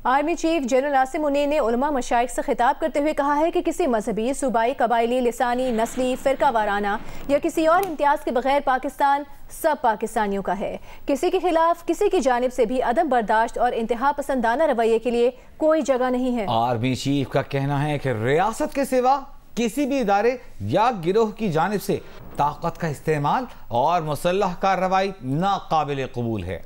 Army chief general Asim Munir نے علماء مشائخ سے خطاب کرتے ہوئے کہا ہے کہ کسی مذہبی، صوبائی، قبائلی، لسانی، نسلی، فرقہ وارانہ یا کسی اور امتیاز کے بغیر پاکستان سب پاکستانیوں کا ہے۔ کسی کے خلاف کسی کی جانب سے بھی عدم برداشت اور انتہا پسندانہ رویے کے لیے کوئی جگہ نہیں ہے۔ آرمی چیف کا کہنا ہے کہ ریاست کے سوا کسی بھی ادارے یا گروہ کی جانب سے طاقت کا استعمال اور مسلح کارروائی ناقابل قبول ہے۔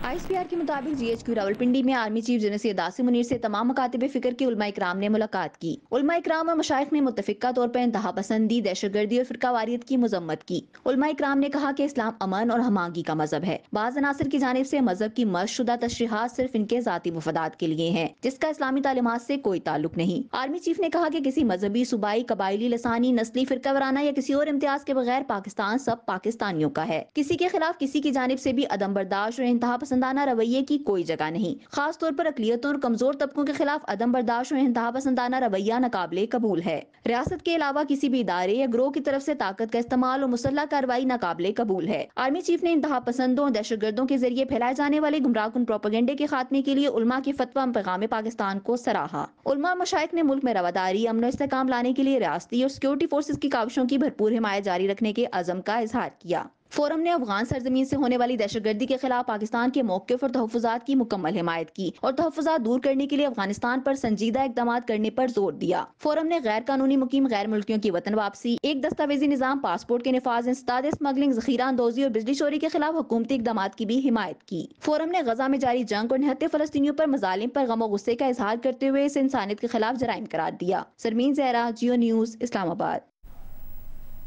آئی ایس پی آر کے مطابق جی ایچ کیو راولپنڈی میں army chief general Syed Asim Munir سے تمام مکاتب فکر کے علماء اکرام نے ملاقات کی۔ علماء اکرام اور مشائخ نے متفقہ طور پر انتہا پسندی، دہشت گردی اور فرقہ واریت کی مذمت کی۔ علماء اکرام نے کہا کہ اسلام امن اور ہم آہنگی کا مذہب ہے۔ بعض عناصر کی جانب سے مذہب کی مرض شدہ تشریحات صرف ان کے ذاتی مفادات کے لیے ہیں، جس کا اسلامی تعلیمات سے کوئی تعلق نہیں۔ آرمی چیف نے کہا کہ کسی مذہبی، صوبائی، قبائلی، لسانی، نسلی، فرقہ وارانہ یا کسی اور امتیاز کے بغیر پاکستان سب پاکستانیوں کا ہے۔ کسی کے خلاف کسی کی جانب سے بھی عدم برداشت اور انتہا پسندانہ رویے کی کوئی جگہ نہیں۔ خاص طور پر اقلیتوں اور کمزور طبقوں کے خلاف عدم برداشت اور انتہا پسندانہ رویہ ناقابل قبول ہے۔ ریاست کے علاوہ کسی بھی ادارے یا گروہ کی طرف سے طاقت کا استعمال اور مسلح کارروائی ناقابل قبول ہے۔ آرمی چیف نے انتہا پسندوں اور دہشت گردوں کے ذریعے پھیلائے جانے والے گمراہ کن پروپیگنڈے کے خاتمے کے لیے علماء کی فتویٰ پیغام پاکستان کو سراہا۔ علماء مشائخ نے ملک میں رواداری، امن و استحکام لانے کے لیے ریاستی اور سیکورٹی فورسز کی کاوشوں کی بھرپور حمایت جاری رکھنے کے عزم کا اظہار کیا۔ فورم نے افغان سرزمین سے ہونے والی دہشت گردی کے خلاف پاکستان کے موقف اور تحفظات کی مکمل حمایت کی اور تحفظات دور کرنے کے لیے افغانستان پر سنجیدہ اقدامات کرنے پر زور دیا۔ فورم نے غیر قانونی مقیم غیر ملکیوں کی وطن واپسی، ایک دستاویزی نظام، پاسپورٹ کے نفاذ، انسداد اسمگلنگ، ذخیرہ اندوزی اور بجلی چوری کے خلاف حکومتی اقدامات کی بھی حمایت کی۔ فورم نے غزہ میں جاری جنگ اور نہتے فلسطینیوں پر مظالم پر غم و غصے کا اظہار کرتے ہوئے اسے انسانیت کے خلاف جرائم قرار دیا۔ Sarmeen Zehra, Geo News, Islamabad.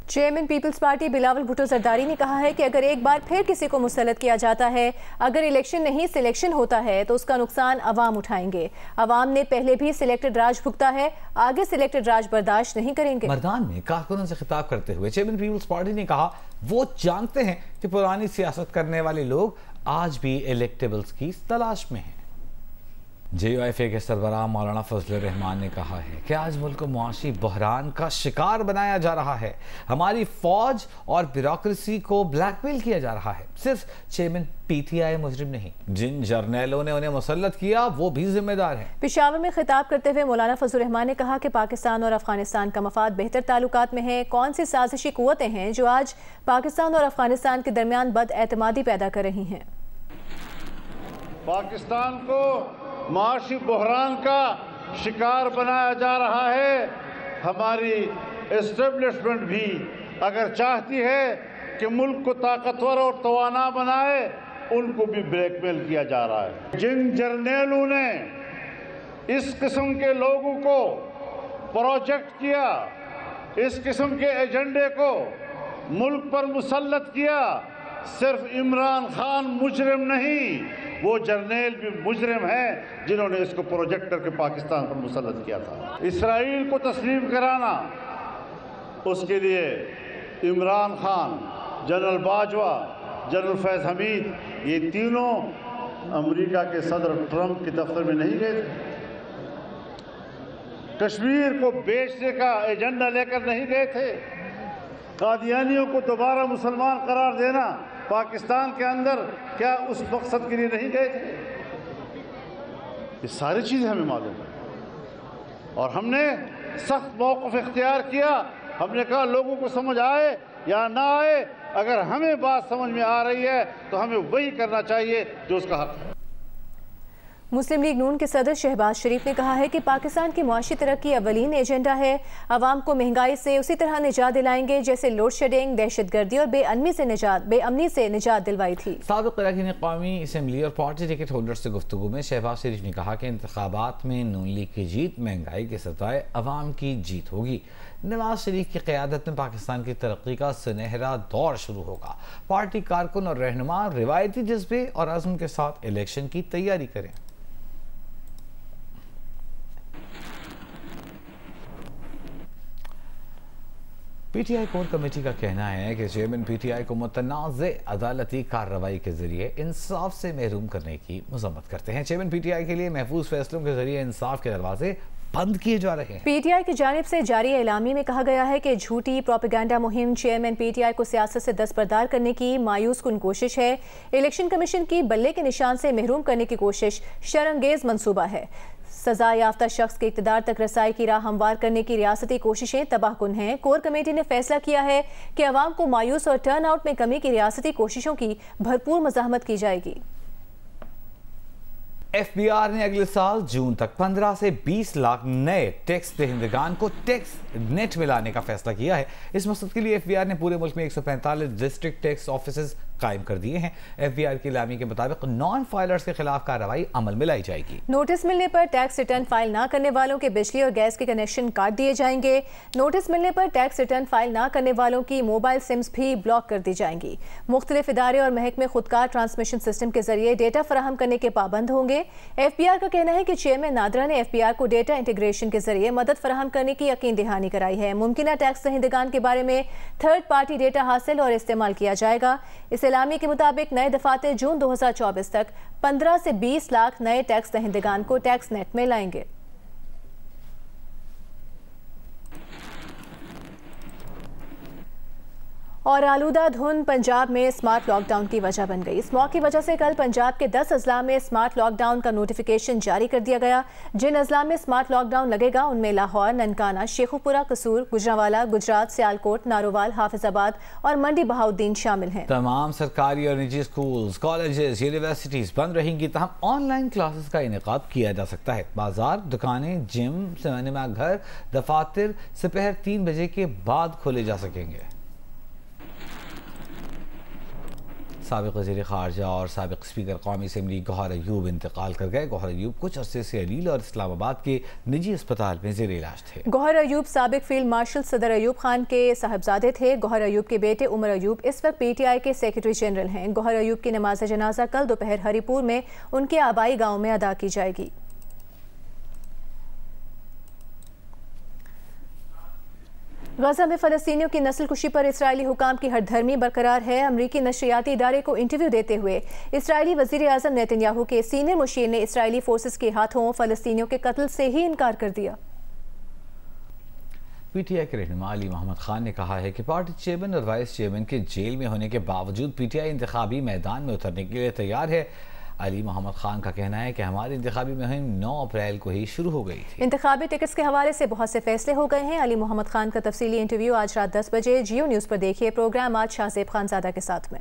Chairman Peoples Party Bilawal Bhutto Zardari نے کہا ہے کہ اگر ایک بار پھر کسی کو مسلط کیا جاتا ہے، اگر الیکشن نہیں سلیکشن ہوتا ہے تو اس کا نقصان عوام اٹھائیں گے۔ عوام نے پہلے بھی سلیکٹڈ راج بھگتا ہے، آگے سلیکٹڈ راج برداشت نہیں کریں گے۔ مردان میں کارکنوں سے خطاب کرتے ہوئے چیئرمین پیپلز پارٹی نے کہا وہ جانتے ہیں کہ پرانی سیاست کرنے والے لوگ آج بھی الیکٹیبلز کی تلاش میں ہیں۔ جے یو ایف اے کے سربراہ مولانا فضل الرحمان نے کہا ہے کہ آج ملک کو معاشی بحران کا شکار بنایا جا رہا ہے۔ ہماری فوج اور بیوروکریسی کو بلیک میل کیا جا رہا ہے۔ صرف چیئرمین پی ٹی آئی مجرم نہیں، جن جرنیلوں نے انہیں مسلط کیا وہ بھی ذمہ دار ہیں۔ پشاور میں خطاب کرتے ہوئے مولانا فضل الرحمان نے کہا کہ پاکستان اور افغانستان کا مفاد بہتر تعلقات میں ہے۔ کون سی سازشی قوتیں ہیں جو آج پاکستان اور افغانستان کے درمیان بد اعتمادی پیدا کر رہی ہیں؟ پاکستان کو معاشی بحران کا شکار بنایا جا رہا ہے۔ ہماری اسٹیبلشمنٹ بھی اگر چاہتی ہے کہ ملک کو طاقتور اور توانا بنائے، ان کو بھی بلیک میل کیا جا رہا ہے۔ جن جرنیلوں نے اس قسم کے لوگوں کو پروجیکٹ کیا، اس قسم کے ایجنڈے کو ملک پر مسلط کیا، صرف عمران خان مجرم نہیں، وہ جرنیل بھی مجرم ہیں جنہوں نے اس کو پروجیکٹ کر کے پاکستان پر مسلط کیا تھا۔ اسرائیل کو تسلیم کرانا، اس کے لیے عمران خان، جنرل باجوہ، جنرل فیض حمید، یہ تینوں امریکہ کے صدر ٹرمپ کے دفتر میں نہیں گئے تھے۔ کشمیر کو بیچنے کا ایجنڈا لے کر نہیں گئے تھے۔ قادیانیوں کو دوبارہ مسلمان قرار دینا پاکستان کے اندر، کیا اس مقصد کے لیے نہیں گئے تھے؟ یہ ساری چیزیں ہمیں معلوم ہیں اور ہم نے سخت موقف اختیار کیا۔ ہم نے کہا لوگوں کو سمجھ آئے یا نہ آئے، اگر ہمیں بات سمجھ میں آ رہی ہے تو ہمیں وہی کرنا چاہیے جو اس کا حق ہے۔ مسلم لیگ نون کے صدر شہباز شریف نے کہا ہے کہ پاکستان کی معاشی ترقی اولین ایجنڈا ہے۔ عوام کو مہنگائی سے اسی طرح نجات دلائیں گے جیسے لوڈ شیڈنگ، دہشت گردی اور بے امنی سے نجات دلوائی تھی۔ سابق اراکین قومی اسمبلی اور پارٹی ٹکٹ ہولڈر سے گفتگو میں شہباز شریف نے کہا کہ انتخابات میں نون لیگ کی جیت مہنگائی کے ساتھ عوام کی جیت ہوگی۔ نواز شریف کی قیادت میں پاکستان کی ترقی کا سنہرا دور شروع ہوگا۔ پارٹی کارکن اور رہنما روایتی جذبے اور عزم کے ساتھ الیکشن کی تیاری کریں۔ P T I core committee کا کہنا ہے کہ چیئرمین پی ٹی آئی کو متنازع عدالتی کارروائی کے ذریعے انصاف سے محروم کرنے کی مذمت کرتے ہیں۔ چیئرمین پی ٹی آئی کے لیے محفوظ فیصلوں کے ذریعے انصاف کے دروازے بند کیے جا رہے ہیں۔ پی ٹی آئی کی جانب سے جاری اعلامیے میں کہا گیا ہے کہ جھوٹی پروپیگنڈا مہم چیئرمین پی ٹی آئی کو سیاست سے دستبردار کرنے کی مایوس کن کوشش ہے۔ الیکشن کمیشن کی بلے کے نشان سے محروم کرنے کی کوشش شرمگیز منصوبہ ہے۔ سزا یافتہ شخص کے اقتدار تک رسائی کی راہ ہموار کرنے کی ریاستی کوششیں تباہ کن ہیں۔ کور کمیٹی نے فیصلہ کیا ہے کہ عوام کو مایوس اور ٹرن آؤٹ میں کمی کی ریاستی کوششوں کی بھرپور مزاحمت کی جائے گی۔ ایف بی آر نے اگلے سال جون تک 15 سے 20 لاکھ نئے ٹیکس دہندگان کو ٹیکس نیٹ میں لانے کا فیصلہ کیا ہے۔ اس مقصد کے لیے ایف بی آر نے پورے ملک میں 145 ڈسٹرکٹ ٹیکس آفیسز قائم کر دیے ہیں۔ ایف بی آر کی اعلامیے کے مطابق نان فائلرز کے خلاف کارروائی عمل میں لائی جائے گی۔ نوٹس ملنے پر ٹیکس ریٹرن فائل نہ کرنے والوں کے بجلی اور گیس کے کنیکشن کاٹ دیے جائیں گے۔ نوٹس ملنے پر ٹیکس ریٹرن فائل نہ کرنے والوں کی موبائل سمز بھی بلاک کر دی جائیں گی۔ مختلف ادارے اور محکمے خودکار ٹرانسمیشن سسٹم کے ذریعے ڈیٹا فراہم کرنے کے پابند ہوں گے۔ ایف بی آر کا کہنا ہے کہ چیئرمین نادرا نے ایف بی آر کو ڈیٹا انٹیگریشن کے ذریعے مدد فراہم کرنے کی یقین دہانی کرائی ہے۔ ممکنہ ٹیکس دہندگان کے بارے میں تھرڈ پارٹی ڈیٹا حاصل اور استعمال کیا جائے گا۔ اس اعلامیے کے مطابق نئے دفاتر جون 2024 تک 15 سے 20 لاکھ نئے ٹیکس دہندگان کو ٹیکس نیٹ میں لائیں گے۔ اور آلودہ دھند پنجاب میں سمارٹ لاک ڈاؤن کی وجہ بن گئی۔ اسماگ کی وجہ سے کل پنجاب کے 10 اضلاع میں سمارٹ لاک ڈاؤن کا نوٹیفیکیشن جاری کر دیا گیا۔ جن اضلاع میں سمارٹ لاک ڈاؤن لگے گا ان میں لاہور، ننکانہ، شیخوپورہ، قصور، گجرانوالہ، گجرات، سیالکوٹ، نارووال، حافظ آباد اور منڈی بہاؤالدین شامل ہیں۔ تمام سرکاری اور نجی سکولز، کالجز، یونیورسٹیز بند رہیں گی، تاہم آن لائن کلاسز کا انعقاد کیا جا سکتا ہے۔ بازار، دکانیں، جم، سنیما گھر، دفاتر سپہر 3 بجے کے بعد کھولے جا سکیں گے۔ سابق وزیر خارجہ اور سابق اسپیکر قومی اسمبلی گوہر ایوب انتقال کر گئے۔ گوہر ایوب کچھ عرصے سے علیل اور اسلام آباد کے نجی اسپتال میں زیر علاج تھے۔ گوہر ایوب سابق فیلڈ مارشل صدر ایوب خان کے صاحبزادے تھے۔ گوہر ایوب کے بیٹے عمر ایوب اس وقت پی ٹی آئی کے سیکرٹری جنرل ہیں۔ گوہر ایوب کی نماز جنازہ کل دوپہر ہری پور میں ان کے آبائی گاؤں میں ادا کی جائے گی۔ غزہ میں فلسطینیوں کی نسل کشی پر اسرائیلی حکام کی ہٹ دھرمی برقرار ہے۔ امریکی نشریاتی ادارے کو انٹرویو دیتے ہوئے اسرائیلی وزیر اعظم نیتن یاہو کے سینئر مشیر نے اسرائیلی فورسز کے ہاتھوں فلسطینیوں کے قتل سے ہی انکار کر دیا۔ پی ٹی آئی کے رہنما علی محمد خان نے کہا ہے کہ پارٹی چیئرمین اور وائس چیئرمین کے جیل میں ہونے کے باوجود پی ٹی آئی انتخابی میدان میں اترنے کے لیے تیار ہے۔ علی محمد خان کا کہنا ہے کہ ہماری انتخابی مہم 9 اپریل کو ہی شروع ہو گئی تھی۔ انتخابی ٹکٹس کے حوالے سے بہت سے فیصلے ہو گئے ہیں۔ علی محمد خان کا تفصیلی انٹرویو آج رات 10 بجے جیو نیوز پر دیکھیے۔ پروگرام آج شاہ زیب خان زادہ کے ساتھ میں۔